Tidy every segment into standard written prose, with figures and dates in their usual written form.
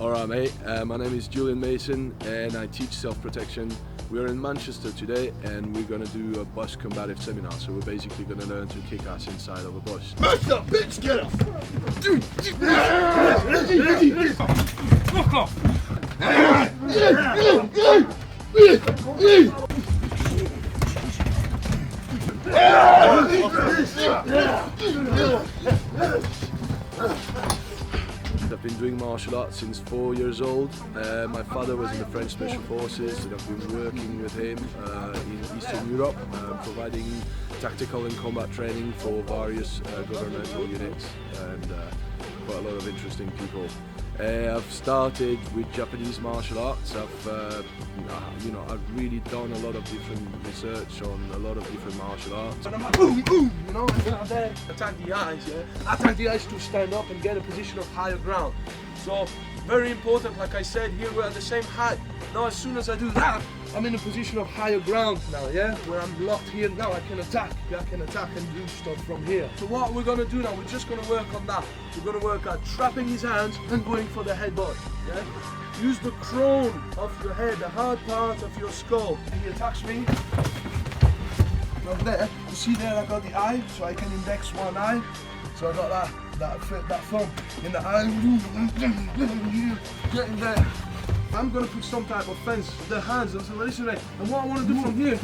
Alright mate, my name is Julien Masson and I teach self-protection. We're in Manchester today and we're going to do a bus combative seminar, so we're basically going to learn to kick ass inside of a bus. Mess up, bitch, get up! Fuck off! I've been doing martial arts since 4 years old. My father was in the French Special Forces and I've been working with him in Eastern Europe, providing tactical and combat training for various governmental units and quite a lot of interesting people. I've started with Japanese martial arts. I've really done a lot of different research on a lot of different martial arts. And I'm like, boom, boom, you know, and then I'm there, attack the eyes, yeah? Attack the eyes to stand up and get a position of higher ground. So, very important, like I said, here we're at the same height. Now as soon as I do that, I'm in a position of higher ground now, yeah? Where I'm locked here now, I can attack and do stuff from here. So what we're gonna do now, we're just gonna work on that. We're gonna work at trapping his hands and going for the headbutt, yeah? Use the crown of your head, the hard part of your skull. He attacks me from there. You see there I got the eye, so I can index one eye. So I got that thumb in the eye. Get in there. I'm gonna put some type of fence with the hands and so listen, right? And what I want to do from here,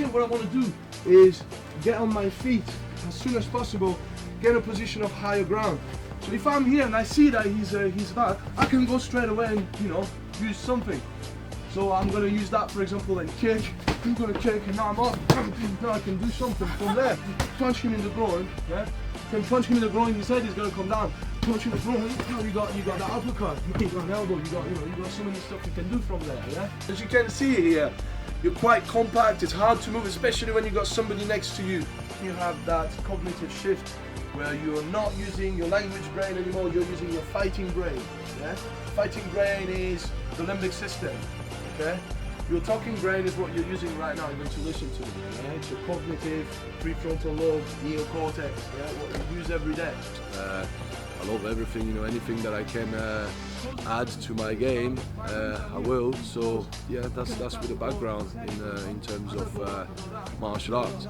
what I want to do is get on my feet as soon as possible, get a position of higher ground. So if I'm here and I see that he's back, I can go straight away and, you know, use something. So I'm gonna use that, for example, and kick. I'm gonna kick and now I'm up. Now I can do something from there. Punch him in the groin, yeah? Then punch him in the groin, his head is gonna come down. Punch in the groin, now you got the uppercut, you got an elbow, you got so many stuff you can do from there, yeah? As you can see here, you're quite compact, it's hard to move, especially when you got somebody next to you. You have that cognitive shift where you're not using your language brain anymore, you're using your fighting brain, yeah? Fighting brain is the limbic system, okay? Your talking brain is what you're using right now, even to listen to me, yeah? It's your cognitive, prefrontal lobe, neocortex, yeah? What you use every day. I love everything, you know, anything that I can add to my game, I will. So yeah, that's with the background in terms of martial arts.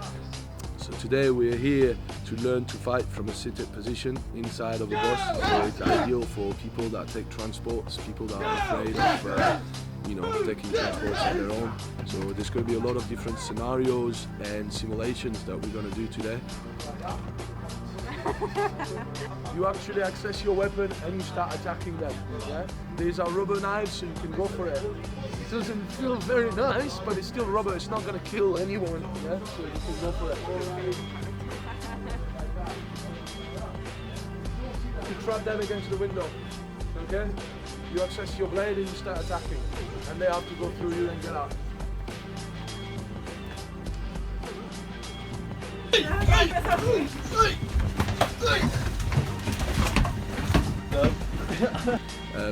So today we're here to learn to fight from a seated position inside of a bus. So it's ideal for people that take transports, people that are afraid of taking transports on their own. So there's going to be a lot of different scenarios and simulations that we're going to do today. You actually access your weapon and you start attacking them, yeah? These are rubber knives, so you can go for it. It doesn't feel very nice, but it's still rubber, it's not going to kill anyone, yeah? So you can go for it. You trap them against the window, okay? You access your blade and you start attacking, and they have to go through you and get out.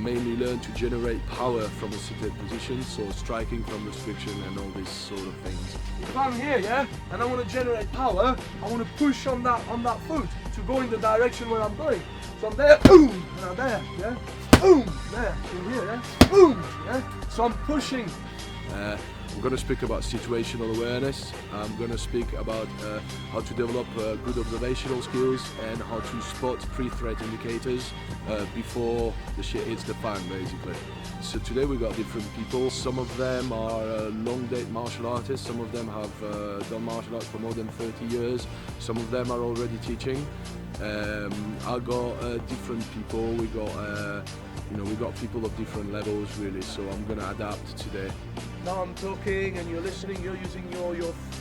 Mainly learn to generate power from a seated position, so striking from restriction and all these sort of things. If I'm here, yeah, and I want to generate power, I want to push on that foot to go in the direction where I'm going. So I'm there, boom, and I'm there, yeah, boom, there, in here, yeah, boom, yeah. So I'm pushing. I'm going to speak about situational awareness. I'm going to speak about how to develop good observational skills and how to spot pre-threat indicators before the shit hits the fan, basically. So today we got different people. Some of them are long-date martial artists. Some of them have done martial arts for more than 30 years. Some of them are already teaching. I got different people. We got people of different levels, really. So I'm going to adapt today. Now I'm talking and you're listening, you're using your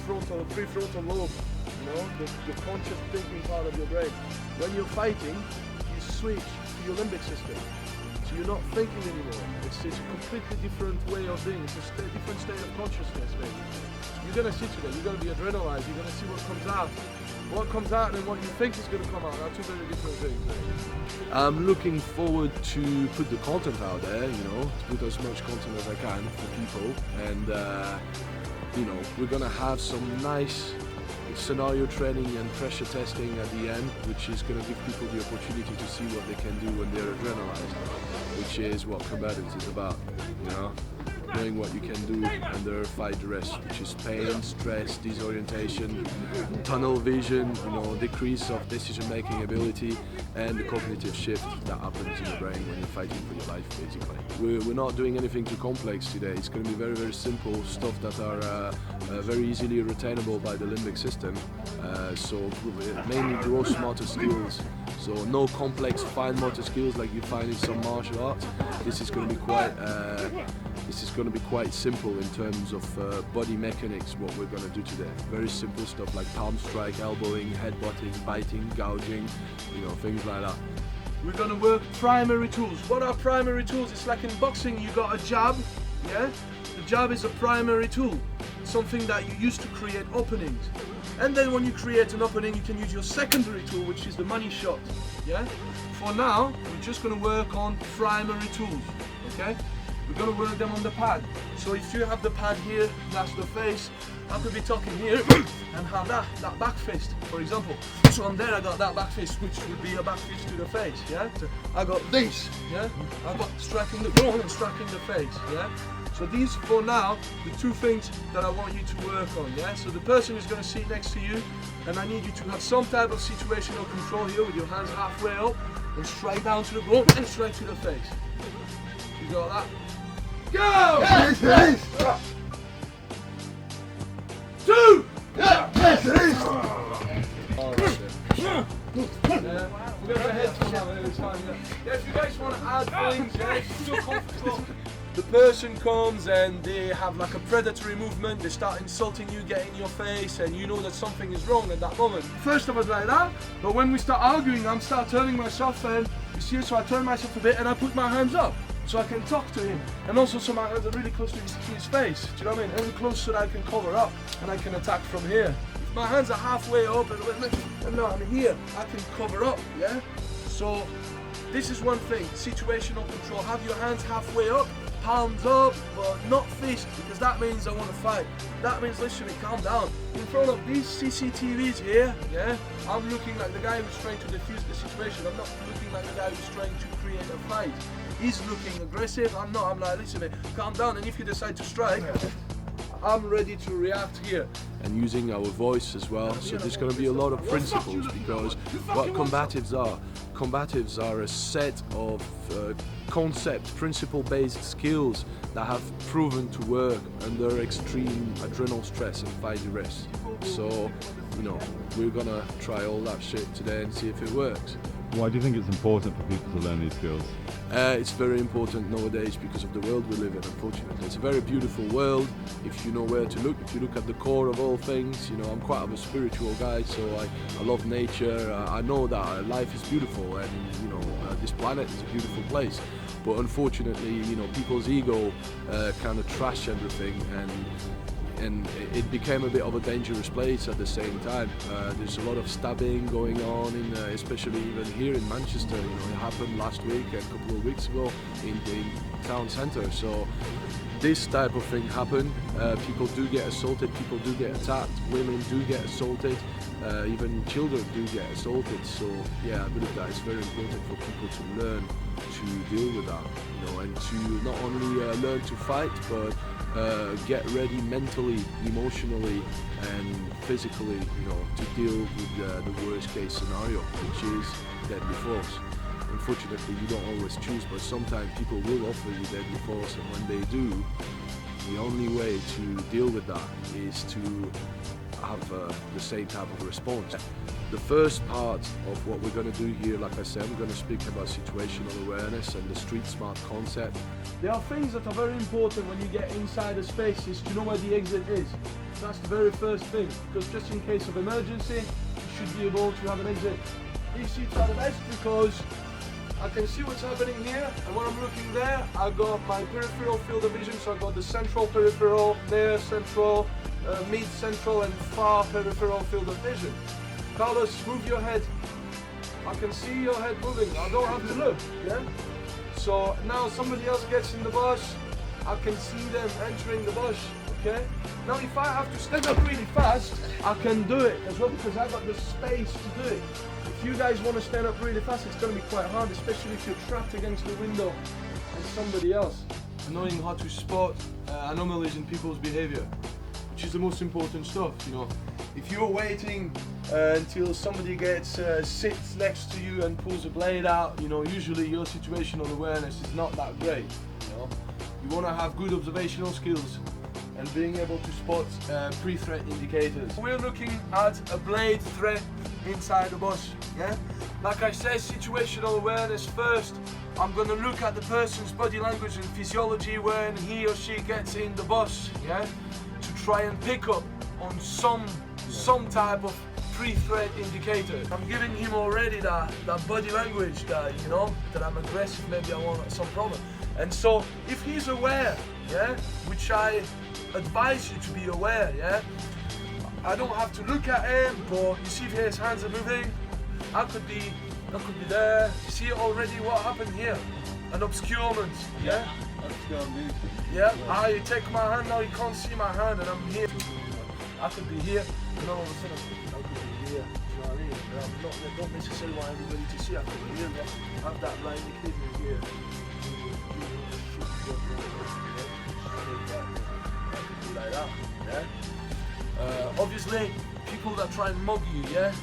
prefrontal lobe, you know, the conscious thinking part of your brain. When you're fighting, you switch to your limbic system. So you're not thinking anymore. It's a completely different way of being. It's a different state of consciousness, maybe. You're going to see today, you're going to be adrenalized, you're going to see what comes out. What comes out and what you think is going to come out are two very different things. I'm looking forward to put the content out there, you know, to put as much content as I can for people, and we're gonna have some nice scenario training and pressure testing at the end, which is gonna give people the opportunity to see what they can do when they're adrenalized, which which is what combatives is about, you know, knowing what you can do under fight duress, which is pain, stress, disorientation, tunnel vision, you know, decrease of decision-making ability, and the cognitive shift that happens in the brain when you're fighting for your life, basically. We're not doing anything too complex today. It's going to be very, very simple stuff that are very easily retainable by the limbic system. So mainly gross motor skills. So no complex fine motor skills like you find in some martial arts. This is going to be quite simple in terms of body mechanics, what we're going to do today. Very simple stuff like palm strike, elbowing, headbutting, biting, gouging, you know, things like that. We're going to work primary tools. What are primary tools? It's like in boxing, you got a jab, yeah? The jab is a primary tool, something that you use to create openings. And then when you create an opening, you can use your secondary tool, which is the money shot, yeah? For now, we're just going to work on primary tools, okay? We're going to work them on the pad. So if you have the pad here, that's the face. I could be talking here and have that back fist, for example. So on there I got that back fist, which would be a back fist to the face, yeah? So I got this, yeah? I got striking the groin and striking the face, yeah? So these, for now, the two things that I want you to work on, yeah? So the person is going to sit next to you, and I need you to have some type of situational control here with your hands halfway up, and strike down to the groin and strike to the face. You got that? Go! Yes, yes. 2! Yes, yes. Oh, shit. We're going to head to that every time, yeah. If you guys want to add things, yeah, if you feel comfortable. The person comes and they have like a predatory movement, they start insulting you, get in your face, and you know that something is wrong at that moment. First I was like that, but when we start arguing, I'm start turning myself and you see, so I turn myself a bit and I put my hands up so I can talk to him. And also so my hands are really close to his face, do you know what I mean? And close so that I can cover up and I can attack from here. If my hands are halfway up and now I'm here, I can cover up, yeah? So this is one thing, situational control. Have your hands halfway up, palms up, but not fist, because that means I want to fight. That means literally calm down. In front of these CCTVs here, yeah, I'm looking like the guy who's trying to defuse the situation. I'm not looking like the guy who's trying to create a fight. He's looking aggressive, I'm not. I'm like, listen, calm down, and if you decide to strike, I'm ready to react here. And using our voice as well, so there's going to be a lot of principles, because what combatives are a set of concept, principle-based skills that have proven to work under extreme adrenal stress and fight duress. So, you know, we're gonna try all that shit today and see if it works. Why do you think it's important for people to learn these skills? It's very important nowadays because of the world we live in, unfortunately. It's a very beautiful world if you know where to look, if you look at the core of all things. You know, I'm quite of a spiritual guy, so I love nature. I know that life is beautiful and, you know, this planet is a beautiful place. But unfortunately, you know, people's ego kind of trash everything, and it became a bit of a dangerous place at the same time. There's a lot of stabbing going on, especially even here in Manchester. You know, it happened last week and a couple of weeks ago in town centre. So this type of thing happened. People do get assaulted, people do get attacked, women do get assaulted, even children do get assaulted. So yeah, I believe that it's very important for people to learn to deal with that, you know, and to not only learn to fight, but get ready mentally, emotionally, and physically, you know, to deal with the worst case scenario, which is deadly force. Unfortunately, you don't always choose, but sometimes people will offer you deadly force, and when they do, the only way to deal with that is to have the same type of response. The first part of what we're going to do here, like I said, we're going to speak about situational awareness and the street smart concept. There are things that are very important when you get inside a space, is to know where the exit is. That's the very first thing, because just in case of emergency, you should be able to have an exit. These seats are the best because I can see what's happening here, and when I'm looking there, I got my peripheral field of vision, so I got the central peripheral, near central, mid-central and far peripheral field of vision. Carlos, move your head. I can see your head moving, I don't have to look, yeah? So now somebody else gets in the bush, I can see them entering the bush. Okay? Now if I have to stand up really fast, I can do it as well because I've got the space to do it. If you guys want to stand up really fast, it's going to be quite hard, especially if you're trapped against the window and somebody else. Knowing how to spot anomalies in people's behavior, which is the most important stuff, you know. If you're waiting until somebody sits next to you and pulls a blade out, you know, usually your situational awareness is not that great, you know. You want to have good observational skills and being able to spot pre-threat indicators. We're looking at a blade threat inside the bus, yeah? Like I said, situational awareness first. I'm going to look at the person's body language and physiology when he or she gets in the bus, yeah? To try and pick up on some type of pre-threat indicator. I'm giving him already that body language that, you know, that I'm aggressive, maybe I want some problem. And so if he's aware, yeah, which I advise you to be aware, yeah, I don't have to look at him, but you see if his hands are moving, I could be there. You see already what happened here? An obscurement, yeah? Yeah, I take my hand now, you can't see my hand and I'm here. I could be here, and all of a sudden I could be here. Do you know what I mean? I don't necessarily want everybody to see I could be here, but I have that right indicator here. Like that, yeah? Obviously, people that try and mug you, yeah,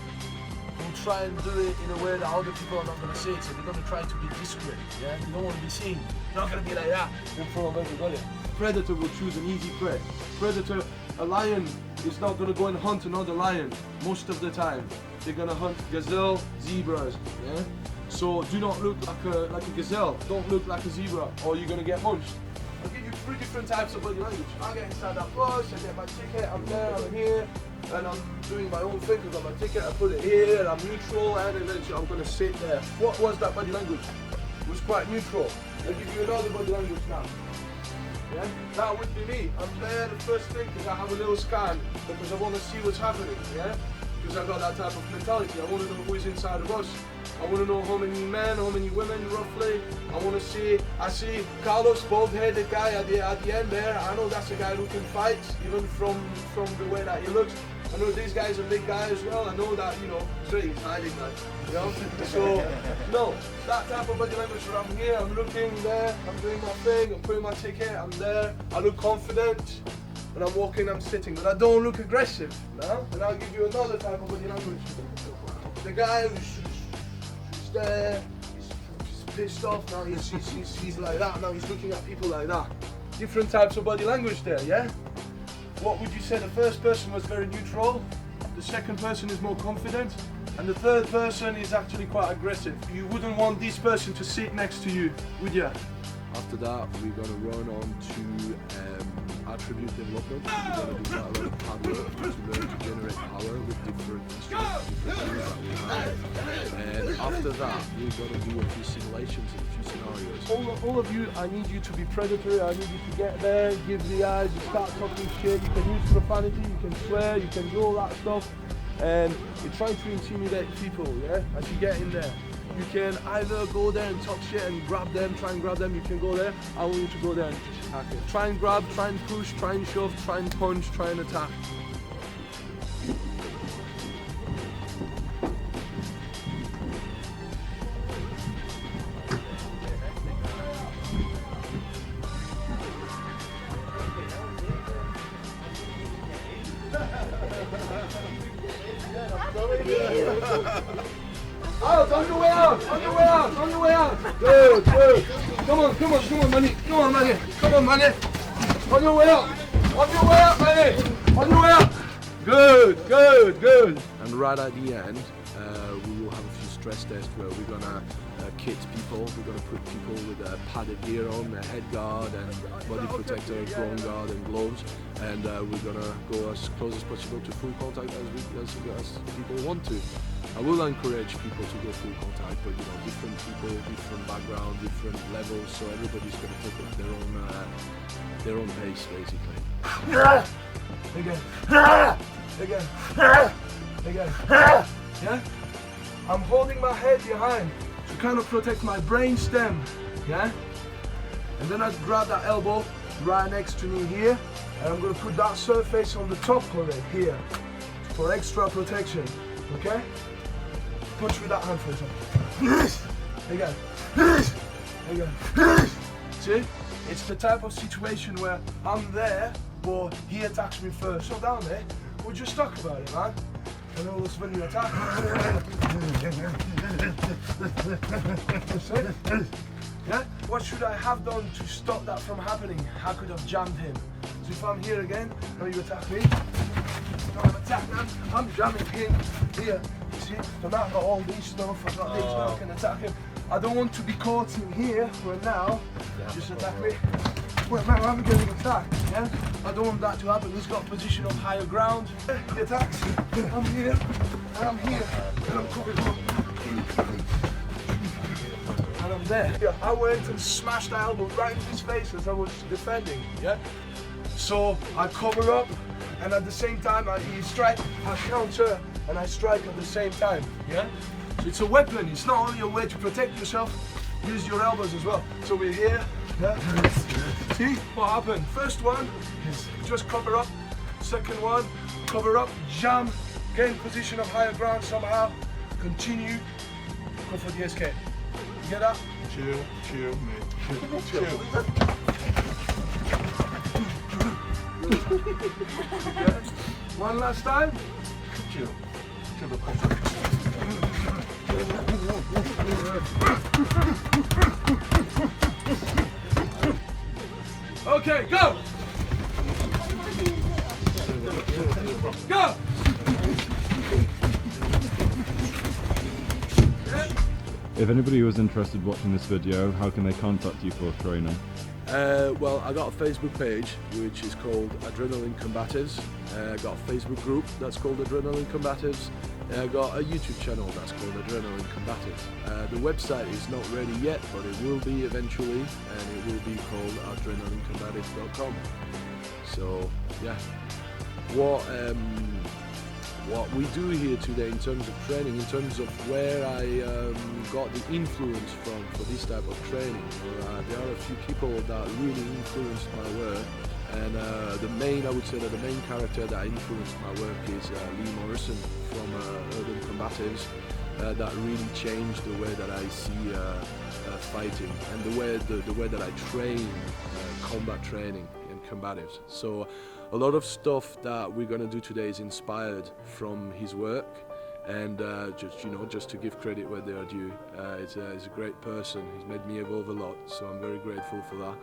will try and do it in a way that other people are not going to see it, so they're going to try to be discreet, yeah? You don't want to be seen. You're not going to be like that in front of everybody. Predator will choose an easy prey. Predator, a lion is not going to go and hunt another lion most of the time. They're going to hunt gazelle, zebras, yeah? So do not look like a gazelle, don't look like a zebra, or you're going to get munched. I'll give you 3 different types of body language. I get inside that bus, I get my ticket, I'm there, I'm here, and I'm doing my own thing. I've got my ticket, I put it here, and I'm neutral, and eventually I'm going to sit there. What was that body language? It was quite neutral. I'll give you another body language now. Yeah? That would be me. I'm there the first thing because I have a little scan, because I want to see what's happening, yeah? Because I've got that type of mentality. I want to know who is inside the bus. I want to know how many men, how many women roughly. I want to see, I see Carlos, bald-headed guy at the end there. I know that's a guy who can fight, even from the way that he looks. I know this guy's a big guy as well. I know that, you know, he's hiding that, you know. So, no, that type of body language where I'm here, I'm looking there, I'm doing my thing, I'm putting my ticket, I'm there. I look confident. When I'm walking, I'm sitting, but I don't look aggressive, no? And I'll give you another type of body language. The guy who's there, he's pissed off now, he's like that, now he's looking at people like that. Different types of body language there, yeah? What would you say? The first person was very neutral, the second person is more confident, and the third person is actually quite aggressive. You wouldn't want this person to sit next to you, would you? After that, we're going to run on to attribute development. We're going to do quite a lot of hard work to learn to generate power with different instruments, different tools that we have. And after that, we're going to do a few simulations and a few scenarios. All of you, I need you to be predatory. I need you to get there, give the eyes, you start talking shit. You can use profanity, you can swear, you can do all that stuff. And you're trying to intimidate people, yeah, as you get in there. You can either go there and talk shit and grab them, try and grab them. You can go there. I want you to go there and just attack it. Try and grab, try and push, try and shove, try and punch, try and attack. Out, on your way out, on your way out, on your way out. Good, good. Come on, money. Come on, money. Come on, money. On your way out. On your way out, money. On your way out. Good, good, good. And right at the end, we will have a few stress tests where we're gonna kit people. We're gonna put people with padded gear on, a head guard and body protector, groin guard and gloves. And we're gonna go as close as possible to full contact as people want to. I will encourage people to go full contact, but you know, different people, different background, different levels, so everybody's going to pick up their own pace, basically. Again. Yeah? I'm holding my head behind to kind of protect my brain stem. Yeah? And then I grab that elbow right next to me here. and I'm going to put that surface on the top of it here for extra protection. Okay? Punch with that hand for example. Again. Again. See? It's the type of situation where I'm there, but he attacks me first. So down there, we'll just talk about it, man. And all of a sudden you attack. Yeah? What should I have done to stop that from happening? I could have jammed him. So if I'm here again, now you attack me. Now I'm attacking him, I'm jamming him here. You see? So now I've got all these stuff, I've got this, now I can attack him. I don't want to be caught in here where now, just attack me. Well, now I'm getting attacked, yeah? I don't want that to happen. He's got a position of higher ground. He attacks, I'm here, and I'm here, and I'm coming up. And I'm there. Yeah, I went and smashed the elbow right in his face as I was defending, yeah? So I cover up, and at the same time he strike, I counter, and I strike at the same time, yeah? So it's a weapon, it's not only a way to protect yourself, use your elbows as well. So we're here, yeah? See what happened? First one is just cover up, second one, cover up, jam, gain position of higher ground somehow, continue, go for the escape. You get that? Chill, mate. Chill. One last time. Chill. Okay, go! Go! If anybody was interested in watching this video, how can they contact you for training? Well, I got a Facebook page which is called Adrenaline Combatives. I got a Facebook group that's called Adrenaline Combatives. I got a YouTube channel that's called Adrenaline Combatives. The website is not ready yet, but it will be eventually, and it will be called adrenalinecombatives.com. So yeah, what we do here today in terms of training, in terms of where I got the influence from for this type of training, there are a few people that really influenced my work, and I would say that the main character that influenced my work is Lee Morrison from Urban Combatives. That really changed the way that I see fighting and the way that I train combat training in combatives. So a lot of stuff that we're going to do today is inspired from his work, and just to give credit where they are due, he's a great person. He's made me evolve a lot, so I'm very grateful for that.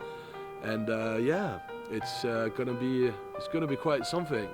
And yeah, it's gonna be quite something.